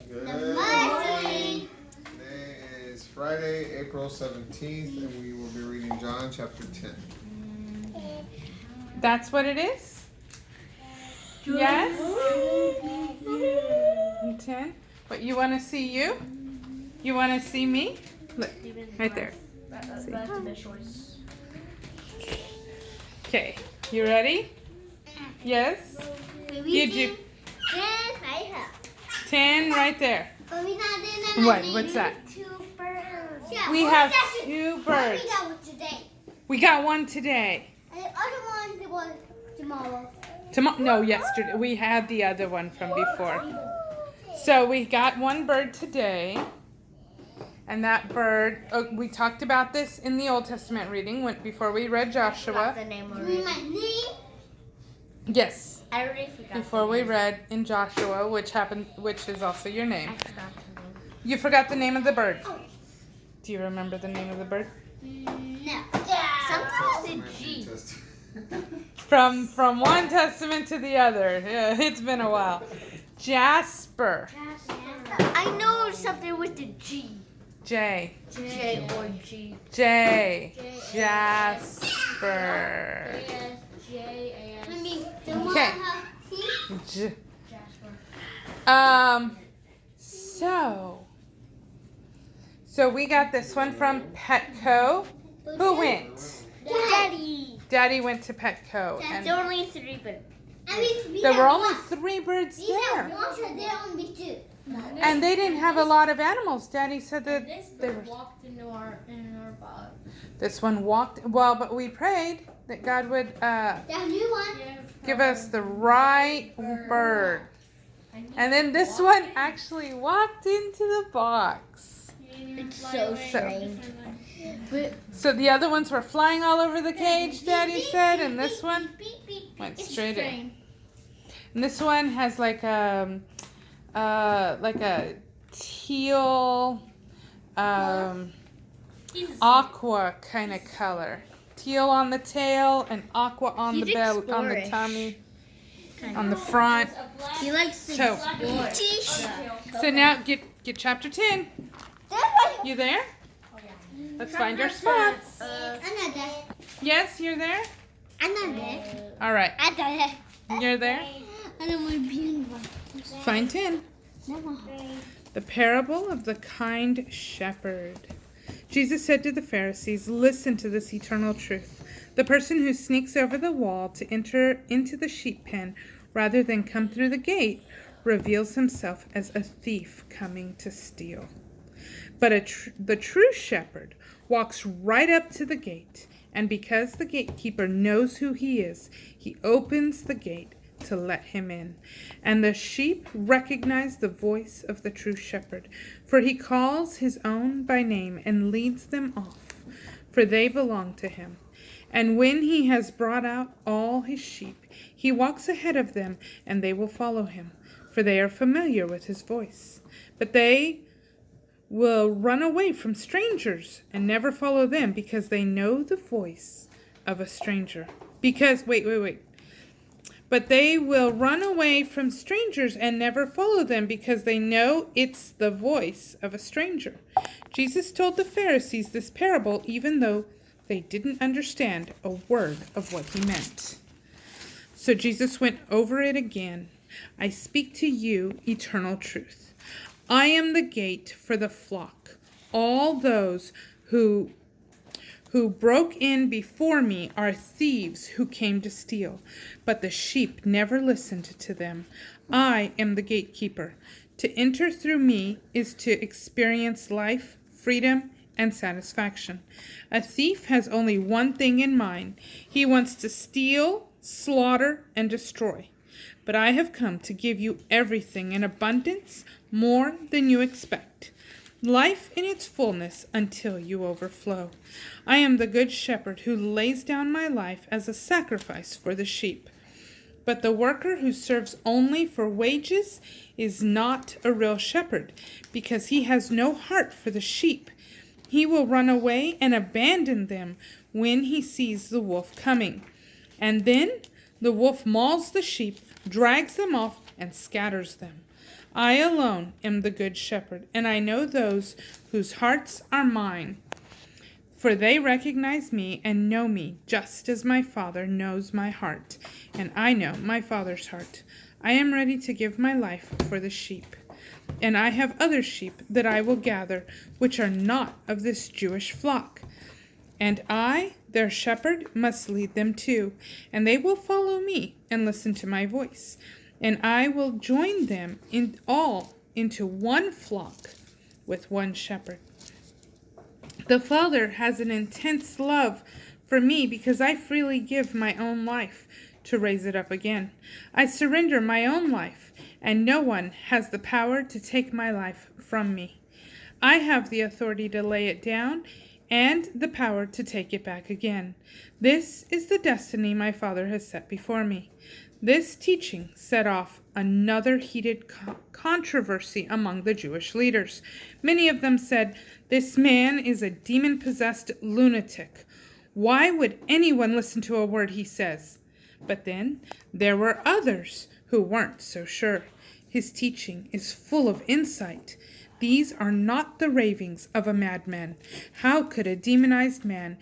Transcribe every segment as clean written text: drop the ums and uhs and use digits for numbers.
Good morning. Today is Friday, April 17th, and we will be reading John chapter 10. That's what it is? Yes? 10? But you want to see you? You want to see me? Look, right there. Okay, you ready? Yes? Did you? 10 right there. What? What's that? We have 2 birds. We got one today. And the other one was tomorrow. No, yesterday. We had the other one from before. So we got 1 bird today. And that bird, we talked about this in the Old Testament reading before we read Joshua. The name already. My name? Yes. I already forgot. Before we read in Joshua, which is also your name. I forgot the name. You forgot the name of the bird. Do you remember the name of the bird? No. Something with a G. From one testament to the other. Yeah, it's been a while. Jasper. I know something with the G. J. J or G. J. Jasper. Okay. J. So we got this one from Petco. Who went? Daddy. Daddy went to Petco. And There were only 3 birds. there were only 3 birds there. And they didn't have a lot of animals. Daddy said that they were. Walked in our box. This one walked. Well, but we prayed that God would give us the right bird. And then this one actually walked into the box. It's so strange. So the other ones were flying all over the cage, Daddy said, and this one went straight in. And this one has like a teal, aqua kind of color. Teal on the tail and aqua on the belly, on the tummy, on the front. He likes to explore. So now get chapter 10. You there? Let's find our spots. Yes, you're there? All right. You're there? Find 10. The parable of the kind shepherd. Jesus said to the Pharisees, "Listen to this eternal truth. The person who sneaks over the wall to enter into the sheep pen rather than come through the gate reveals himself as a thief coming to steal. But the true shepherd walks right up to the gate, and because the gatekeeper knows who he is, he opens the gate to let him in. And the sheep recognize the voice of the true shepherd, for he calls his own by name and leads them off, for they belong to him. And when he has brought out all his sheep, he walks ahead of them, and they will follow him, for they are familiar with his voice. But they will run away from strangers and never follow them, because they know the voice of a stranger. But they will run away from strangers and never follow them, because they know it's the voice of a stranger." Jesus told the Pharisees this parable even though they didn't understand a word of what he meant. So Jesus went over it again. "I speak to you eternal truth. I am the gate for the flock. All those who broke in before me are thieves who came to steal, but the sheep never listened to them. I am the gatekeeper. To enter through me is to experience life, freedom, and satisfaction. A thief has only one thing in mind. He wants to steal, slaughter, and destroy. But I have come to give you everything in abundance, more than you expect. Life in its fullness until you overflow. I am the good shepherd who lays down my life as a sacrifice for the sheep. But the worker who serves only for wages is not a real shepherd, because he has no heart for the sheep. He will run away and abandon them when he sees the wolf coming. And then the wolf mauls the sheep, drags them off, and scatters them. I alone am the good shepherd, and I know those whose hearts are mine. For they recognize me and know me, just as my Father knows my heart, and I know my Father's heart. I am ready to give my life for the sheep. And I have other sheep that I will gather, which are not of this Jewish flock. And I, their shepherd, must lead them too, and they will follow me and listen to my voice. And I will join them into one flock with one shepherd. The Father has an intense love for me because I freely give my own life to raise it up again. I surrender my own life, and no one has the power to take my life from me. I have the authority to lay it down and the power to take it back again. This is the destiny my Father has set before me. This teaching set off another heated controversy among the Jewish leaders. Many of them said, "This man is a demon-possessed lunatic. Why would anyone listen to a word he says?" But then there were others who weren't so sure. His teaching is full of insight. These are not the ravings of a madman. How could a demonized man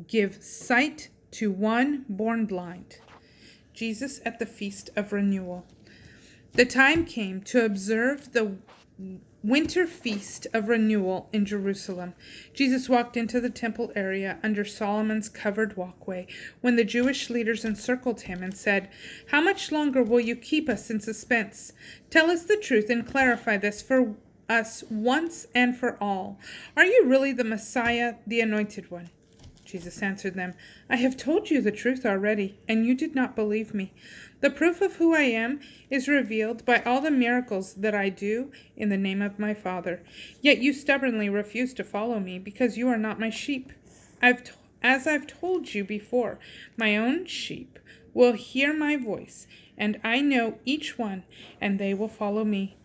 give sight to one born blind? Jesus at the Feast of Renewal. The time came to observe the winter feast of renewal in Jerusalem. Jesus walked into the temple area under Solomon's covered walkway when the Jewish leaders encircled him and said, "How much longer will you keep us in suspense? Tell us the truth and clarify this for us once and for all. Are you really the Messiah, the Anointed One?" Jesus answered them, "I have told you the truth already, and you did not believe me. The proof of who I am is revealed by all the miracles that I do in the name of my Father. Yet you stubbornly refuse to follow me because you are not my sheep. As I've told you before, my own sheep will hear my voice, and I know each one, and they will follow me.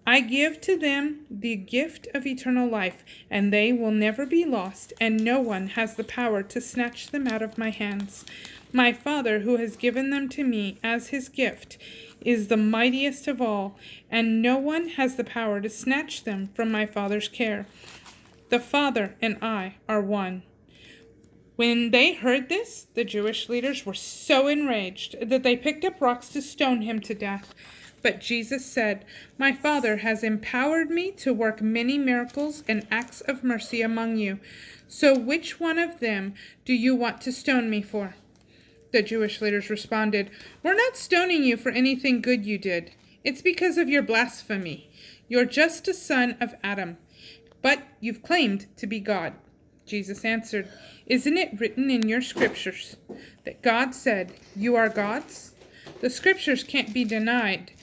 I give to them the gift of eternal life, and they will never be lost, and no one has the power to snatch them out of my hands. My Father, who has given them to me as his gift, is the mightiest of all, and no one has the power to snatch them from my Father's care. The Father and I are one." When they heard this, the Jewish leaders were so enraged that they picked up rocks to stone him to death. But Jesus said, "My Father has empowered me to work many miracles and acts of mercy among you. So which one of them do you want to stone me for?" The Jewish leaders responded, "We're not stoning you for anything good you did. It's because of your blasphemy. You're just a son of Adam, but you've claimed to be God." Jesus answered, "Isn't it written in your scriptures that God said, 'You are gods'? The scriptures can't be denied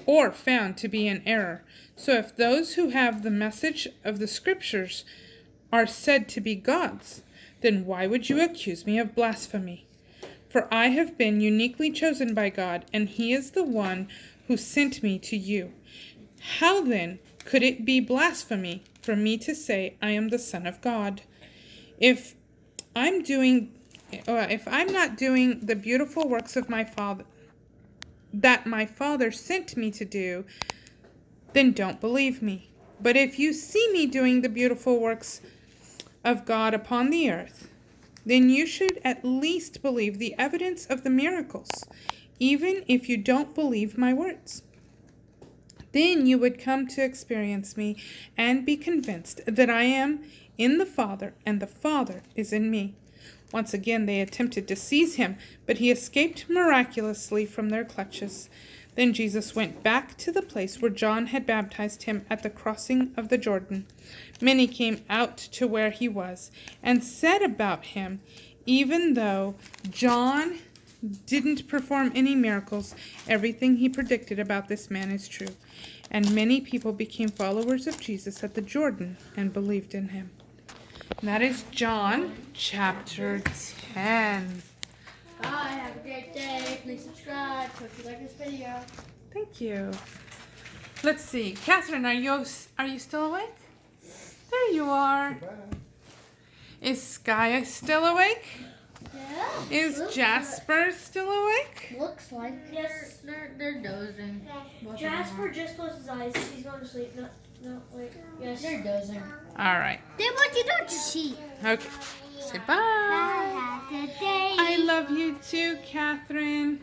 or found to be in error. So if those who have the message of the scriptures are said to be gods, then why would you accuse me of blasphemy? For I have been uniquely chosen by God, and he is the one who sent me to you. How then could it be blasphemy for me to say I am the Son of God? If I'm not doing the beautiful works of my Father, that my Father sent me to do, then don't believe me. But if you see me doing the beautiful works of God upon the earth, then you should at least believe the evidence of the miracles, even if you don't believe my words. Then you would come to experience me and be convinced that I am in the Father and the Father is in me." Once again they attempted to seize him, but he escaped miraculously from their clutches. Then Jesus went back to the place where John had baptized him at the crossing of the Jordan. Many came out to where he was and said about him, "Even though John didn't perform any miracles, everything he predicted about this man is true." And many people became followers of Jesus at the Jordan and believed in him. And that is John chapter 10. Bye. Have a great day. Please subscribe. Hope you like this video. Thank you. Let's see. Catherine, are you still awake? There you are. Is Sky still awake? Yeah. Is Jasper still awake? Looks like. Yes. They're dozing. Both of them Jasper are. just closed his eyes. He's going to sleep. No, wait. Yes. They're dozing. All right. Then what you do to see? Okay. Say bye. I love you too, Catherine.